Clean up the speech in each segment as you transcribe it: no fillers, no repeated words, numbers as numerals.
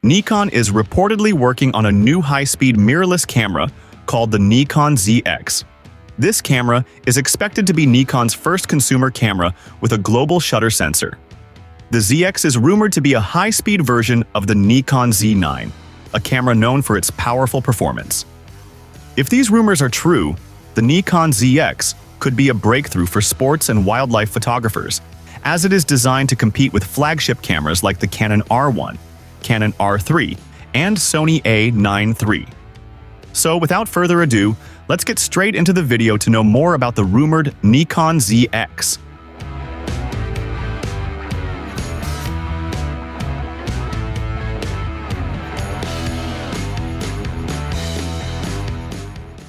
Nikon is reportedly working on a new high-speed mirrorless camera called the Nikon ZX. This camera is expected to be Nikon's first consumer camera with a global shutter sensor. The ZX is rumored to be a high-speed version of the Nikon Z9, a camera known for its powerful performance. If these rumors are true, the Nikon ZX could be a breakthrough for sports and wildlife photographers, as it is designed to compete with flagship cameras like the Canon R1, Canon R3, and Sony A1 III. So without further ado, let's get straight into the video to know more about the rumored Nikon ZX.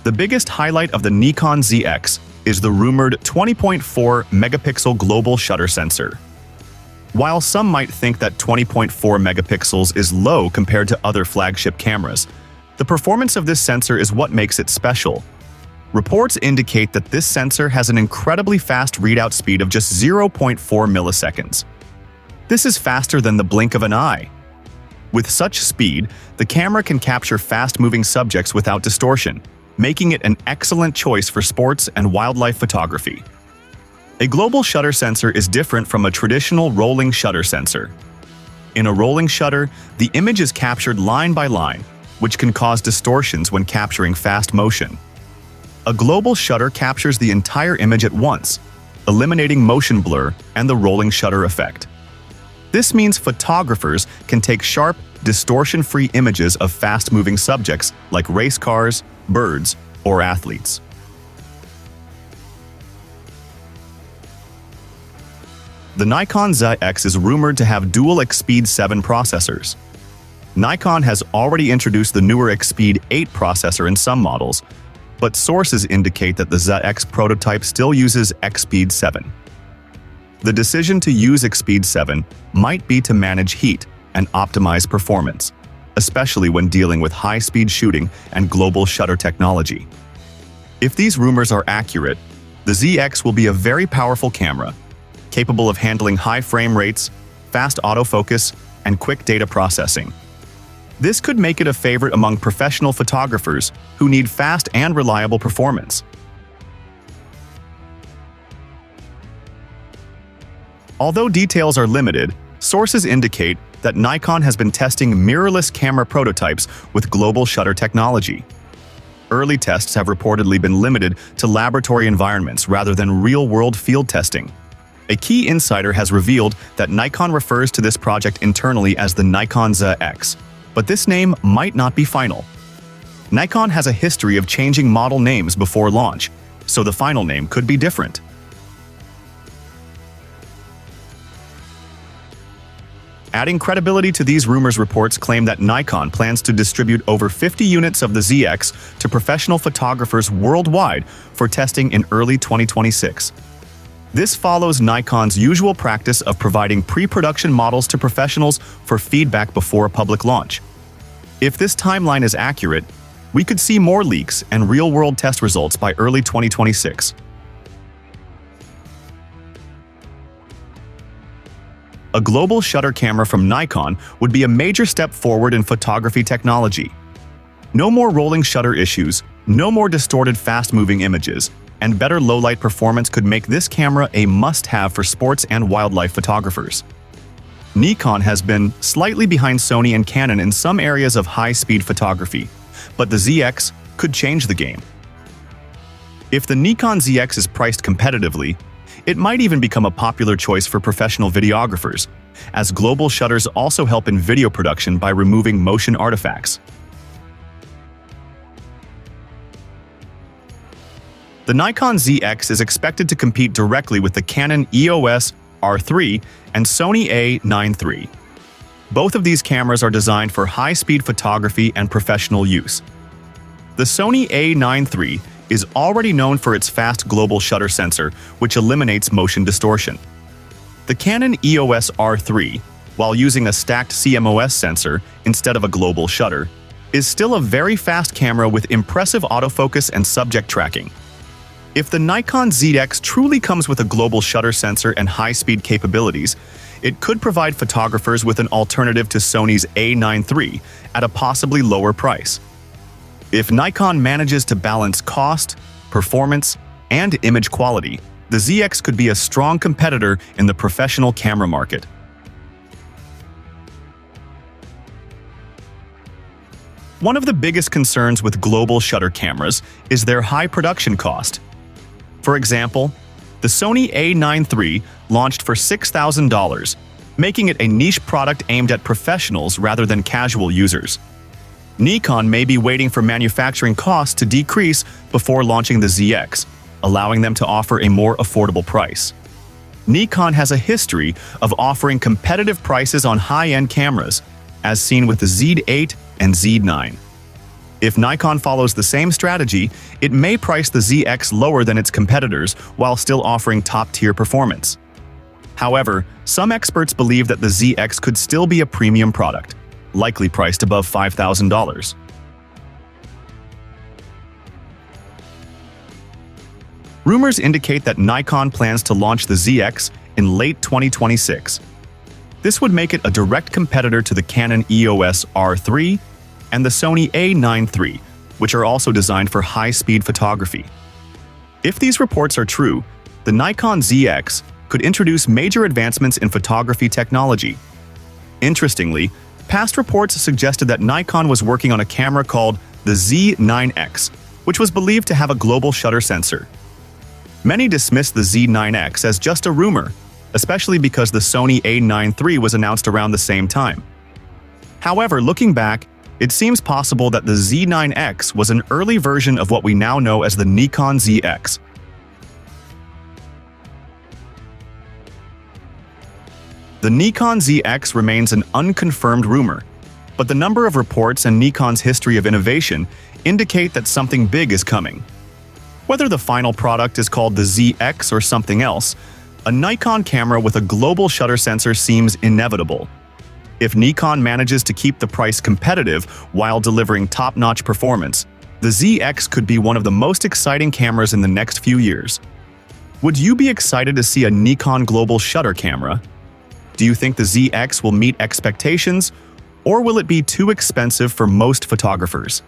The biggest highlight of the Nikon ZX is the rumored 20.4 megapixel global shutter sensor. While some might think that 20.4 megapixels is low compared to other flagship cameras, the performance of this sensor is what makes it special. Reports indicate that this sensor has an incredibly fast readout speed of just 0.4 milliseconds. This is faster than the blink of an eye. With such speed, the camera can capture fast-moving subjects without distortion, making it an excellent choice for sports and wildlife photography. A global shutter sensor is different from a traditional rolling shutter sensor. In a rolling shutter, the image is captured line by line, which can cause distortions when capturing fast motion. A global shutter captures the entire image at once, eliminating motion blur and the rolling shutter effect. This means photographers can take sharp, distortion-free images of fast-moving subjects like race cars, birds, or athletes. The Nikon ZX is rumored to have dual Expeed 7 processors. Nikon has already introduced the newer Expeed 8 processor in some models, but sources indicate that the ZX prototype still uses Expeed 7. The decision to use Expeed 7 might be to manage heat and optimize performance, especially when dealing with high-speed shooting and global shutter technology. If these rumors are accurate, the ZX will be a very powerful camera, capable of handling high frame rates, fast autofocus, and quick data processing. This could make it a favorite among professional photographers who need fast and reliable performance. Although details are limited, sources indicate that Nikon has been testing mirrorless camera prototypes with global shutter technology. Early tests have reportedly been limited to laboratory environments rather than real-world field testing. A key insider has revealed that Nikon refers to this project internally as the Nikon ZX, but this name might not be final. Nikon has a history of changing model names before launch, so the final name could be different. Adding credibility to these rumors, reports claim that Nikon plans to distribute over 50 units of the ZX to professional photographers worldwide for testing in early 2026. This follows Nikon's usual practice of providing pre-production models to professionals for feedback before a public launch. If this timeline is accurate, we could see more leaks and real-world test results by early 2026. A global shutter camera from Nikon would be a major step forward in photography technology. No more rolling shutter issues, no more distorted fast-moving images, and better low-light performance could make this camera a must-have for sports and wildlife photographers. Nikon has been slightly behind Sony and Canon in some areas of high-speed photography, but the ZX could change the game. If the Nikon ZX is priced competitively, it might even become a popular choice for professional videographers, as global shutters also help in video production by removing motion artifacts. The Nikon ZX is expected to compete directly with the Canon EOS R3 and Sony A1 III. Both of these cameras are designed for high-speed photography and professional use. The Sony A1 III is already known for its fast global shutter sensor, which eliminates motion distortion. The Canon EOS R3, while using a stacked CMOS sensor instead of a global shutter, is still a very fast camera with impressive autofocus and subject tracking. If the Nikon ZX truly comes with a global shutter sensor and high-speed capabilities, it could provide photographers with an alternative to Sony's A9 III at a possibly lower price. If Nikon manages to balance cost, performance, and image quality, the ZX could be a strong competitor in the professional camera market. One of the biggest concerns with global shutter cameras is their high production cost. For example, the Sony A9 III launched for $6,000, making it a niche product aimed at professionals rather than casual users. Nikon may be waiting for manufacturing costs to decrease before launching the ZX, allowing them to offer a more affordable price. Nikon has a history of offering competitive prices on high-end cameras, as seen with the Z8 and Z9. If Nikon follows the same strategy, it may price the ZX lower than its competitors while still offering top-tier performance. However, some experts believe that the ZX could still be a premium product, likely priced above $5,000. Rumors indicate that Nikon plans to launch the ZX in late 2026. This would make it a direct competitor to the Canon EOS R3 and the Sony A9 III, which are also designed for high-speed photography. If these reports are true, the Nikon ZX could introduce major advancements in photography technology. Interestingly, past reports suggested that Nikon was working on a camera called the Z9X, which was believed to have a global shutter sensor. Many dismissed the Z9X as just a rumor, especially because the Sony A9 III was announced around the same time. However, looking back, it seems possible that the Z9X was an early version of what we now know as the Nikon ZX. The Nikon ZX remains an unconfirmed rumor, but the number of reports and Nikon's history of innovation indicate that something big is coming. Whether the final product is called the ZX or something else, a Nikon camera with a global shutter sensor seems inevitable. If Nikon manages to keep the price competitive while delivering top-notch performance, the ZX could be one of the most exciting cameras in the next few years. Would you be excited to see a Nikon global shutter camera? Do you think the ZX will meet expectations, or will it be too expensive for most photographers?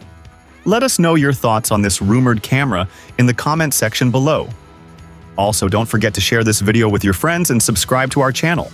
Let us know your thoughts on this rumored camera in the comment section below. Also, don't forget to share this video with your friends and subscribe to our channel.